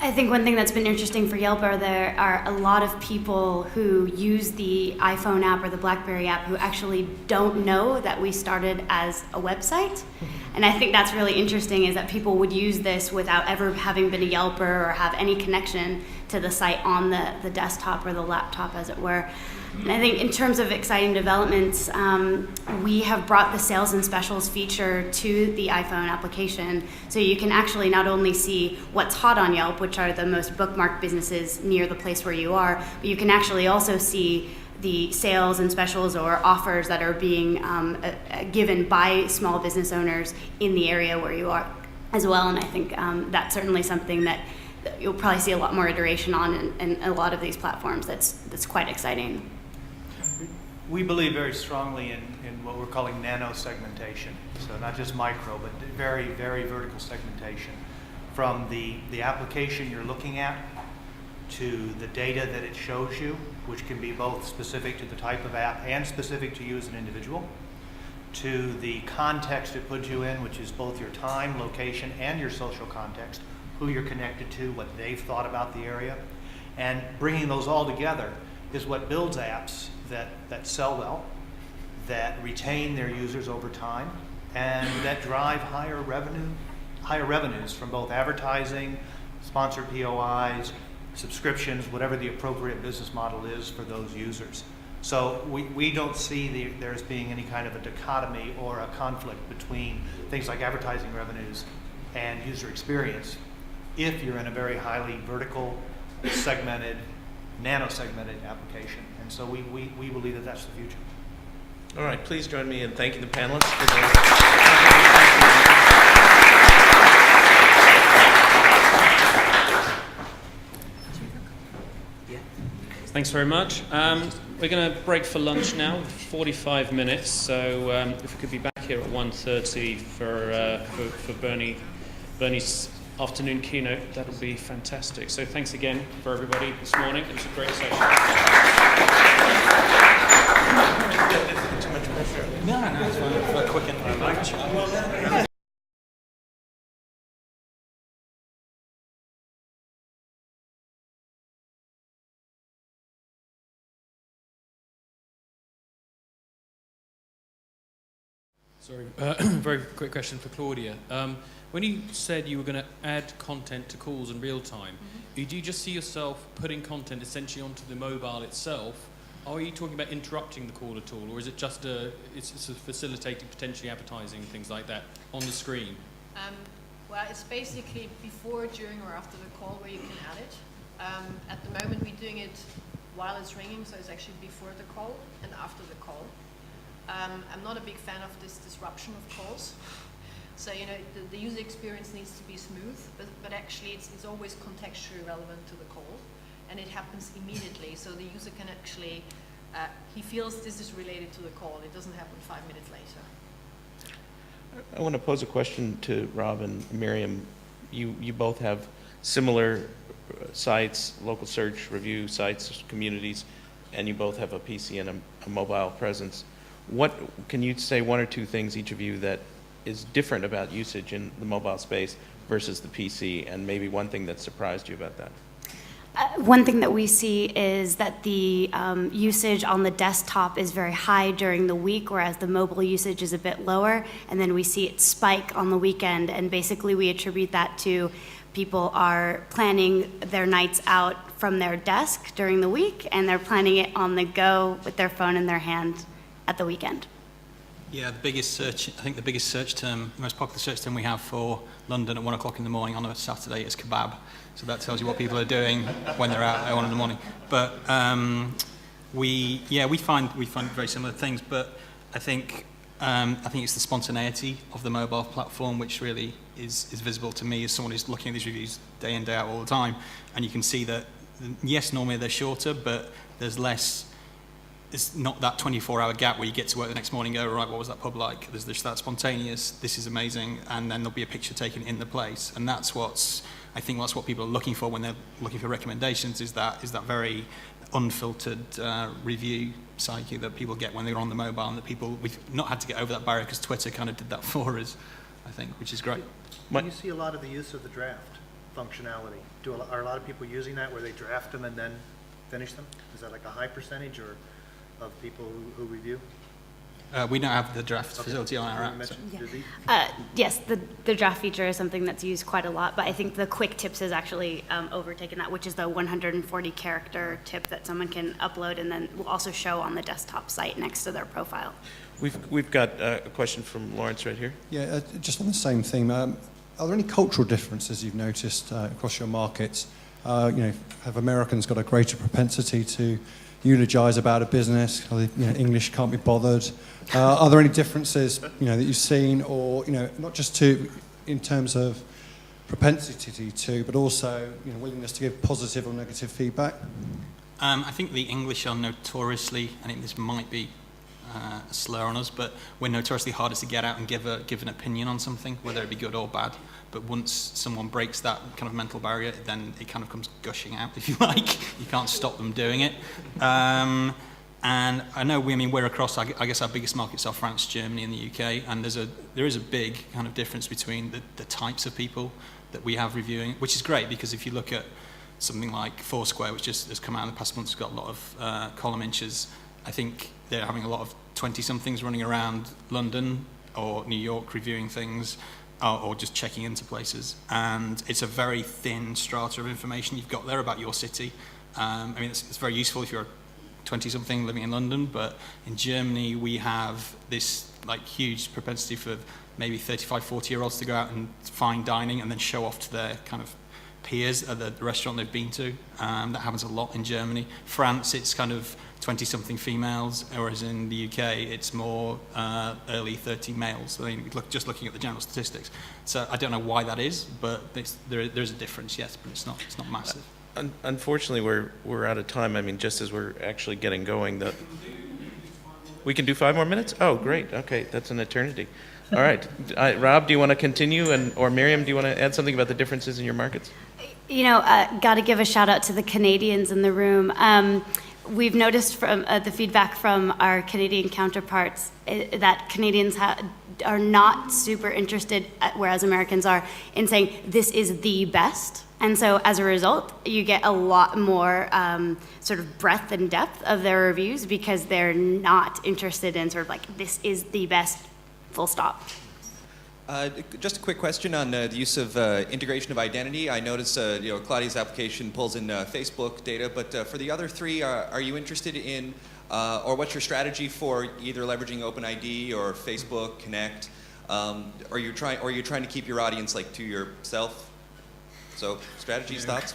I think one thing that's been interesting for Yelp are there are a lot of people who use the iPhone app or the BlackBerry app who actually don't know that we started as a website. And I think that's really interesting, is that people would use this without ever having been a Yelper or have any connection to the site on the desktop or the laptop, as it were. And I think in terms of exciting developments, we have brought the sales and specials feature to the iPhone application. So you can actually not only see what's hot on Yelp, which are the most bookmarked businesses near the place where you are, but you can actually also see the sales and specials or offers that are being given by small business owners in the area where you are as well. And I think that's certainly something that you'll probably see a lot more iteration on in a lot of these platforms. That's quite exciting. We believe very strongly in what we're calling nano segmentation. So not just micro, but very, very vertical segmentation. From the application you're looking at to the data that it shows you, which can be both specific to the type of app and specific to you as an individual, to the context it puts you in, which is both your time, location, and your social context, who you're connected to, what they've thought about the area. And bringing those all together is what builds apps that sell well, that retain their users over time, and that drive higher revenues from both advertising, sponsored POIs, subscriptions, whatever the appropriate business model is for those users. So we don't see there as being any kind of a dichotomy or a conflict between things like advertising revenues and user experience if you're in a very highly vertical, segmented, nano-segmented application. And so we believe that that's the future. All right, please join me in thanking the panelists for their Thanks very much. We're going to break for lunch now, 45 minutes. So if we could be back here at 1:30 for Bernie's afternoon keynote, that would be fantastic. So thanks again for everybody this morning. It was a great session. too much pressure. No, it's fine. Quick and Sorry, very quick question for Claudia. When you said you were going to add content to calls in real time, do you just see yourself putting content essentially onto the mobile itself? Or are you talking about interrupting the call at all, or is it just it's facilitating potentially advertising and things like that on the screen? Well, it's basically before, during, or after the call where you can add it. At the moment, we're doing it while it's ringing, so it's actually before the call and after the call. I'm not a big fan of this disruption of calls. So, you know, the user experience needs to be smooth, but actually it's always contextually relevant to the call, and it happens immediately. So the user can actually, he feels this is related to the call. It doesn't happen 5 minutes later. I want to pose a question to Rob and Miriam. You both have similar sites, local search review sites, communities, and you both have a PC and a mobile presence. What can you say one or two things, each of you, that is different about usage in the mobile space versus the PC, and maybe one thing that surprised you about that? One thing that we see is that the usage on the desktop is very high during the week, whereas the mobile usage is a bit lower, and then we see it spike on the weekend, and basically we attribute that to people are planning their nights out from their desk during the week, and they're planning it on the go with their phone in their hand at the weekend. yeah, the biggest search term, the most popular search term we have for London at 1 o'clock in the morning on a Saturday is kebab. So that tells you what people are doing when they're out at 1 in the morning. But we find very similar things. But I think it's the spontaneity of the mobile platform which really is visible to me as someone who's looking at these reviews day in, day out all the time. And you can see that, yes, normally they're shorter, but there's less. It's not that 24-hour gap where you get to work the next morning and go, right, what was that pub like? There's just that spontaneous, this is amazing, and then there'll be a picture taken in the place. And that's what people are looking for when they're looking for recommendations, is that very unfiltered review psyche that people get when they're on the mobile, and that we've not had to get over that barrier because Twitter kind of did that for us, I think, which is great. You see a lot of the use of the draft. functionality. Are a lot of people using that where they draft them and then finish them? Is that like a high percentage or of people who review? We don't have the draft facility on our You app. so- mentioned, did they? Yes, the draft feature is something that's used quite a lot, but I think the quick tips has actually overtaken that, which is the 140 character tip that someone can upload and then will also show on the desktop site next to their profile. We've got a question from Lawrence right here. Yeah, just on the same theme, are there any cultural differences you've noticed across your markets? Have Americans got a greater propensity to eulogize about a business? Are they, English can't be bothered? Are there any differences, that you've seen, or not just in terms of propensity to, but also willingness to give positive or negative feedback? I think the English are notoriously, I think this might be a slur on us, but we're notoriously hardest to get out and give an opinion on something, whether it be good or bad. But once someone breaks that kind of mental barrier, then it kind of comes gushing out, if you like. You can't stop them doing it. And I know we're across, I guess our biggest markets are France, Germany, and the UK, and there is a big kind of difference between the types of people that we have reviewing, which is great, because if you look at something like Foursquare, which has come out in the past months, got a lot of column inches, I think they're having a lot of 20-somethings running around London or New York reviewing things, or just checking into places. And it's a very thin strata of information you've got there about your city. It's very useful if you're a 20-something living in London, but in Germany we have this huge propensity for maybe 35, 40-year-olds to go out and fine dining and then show off to their kind of peers at the restaurant they've been to. That happens a lot in Germany. France, it's kind of 20-something females, whereas in the UK, it's more early 30 males. Just looking at the general statistics. So I don't know why that is, but there's a difference, yes, but it's not massive. Unfortunately, we're out of time. Just as we're actually getting going, we can do 5 more minutes? Oh, great. Okay, that's an eternity. All right. Rob, do you want to continue? Or Miriam, do you want to add something about the differences in your markets? Got to give a shout out to the Canadians in the room. We've noticed from the feedback from our Canadian counterparts that Canadians are not super interested, whereas Americans are, in saying this is the best. And so as a result, you get a lot more sort of breadth and depth of their reviews because they're not interested in sort of this is the best, full stop. Just a quick question on the use of integration of identity. I noticed Claudia's application pulls in Facebook data, but for the other 3, are you interested in, or what's your strategy for either leveraging OpenID or Facebook Connect? Are you trying to keep your audience to yourself? So strategies, thoughts?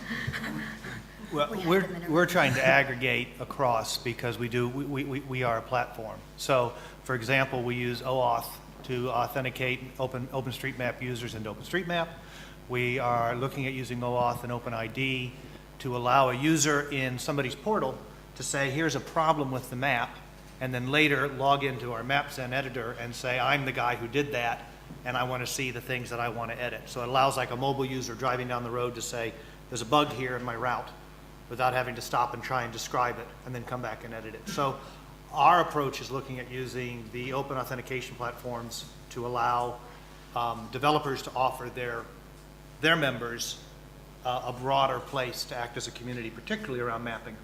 Well, we're trying to aggregate across because we are a platform. So, for example, we use OAuth to authenticate OpenStreetMap users into OpenStreetMap. We are looking at using OAuth and OpenID to allow a user in somebody's portal to say, here's a problem with the map, and then later log into our MapZen editor and say, I'm the guy who did that, and I want to see the things that I want to edit. So it allows a mobile user driving down the road to say, there's a bug here in my route, without having to stop and try and describe it and then come back and edit it. So our approach is looking at using the open authentication platforms to allow developers to offer their members a broader place to act as a community, particularly around mapping.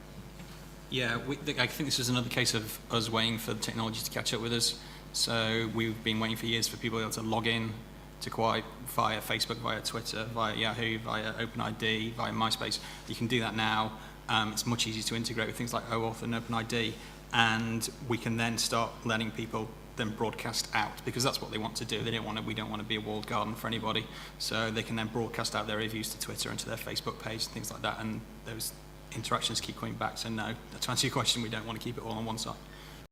Yeah, I think this is another case of us waiting for the technology to catch up with us. So we've been waiting for years for people to be able to log in to Kauai via Facebook, via Twitter, via Yahoo, via OpenID, via MySpace. You can do that now. It's much easier to integrate with things like OAuth and OpenID, and we can then start letting people then broadcast out, because that's what they want to do. We don't want to be a walled garden for anybody. So they can then broadcast out their reviews to Twitter and to their Facebook page and things like that, and those interactions keep coming back. So no, to answer your question, we don't want to keep it all on one side.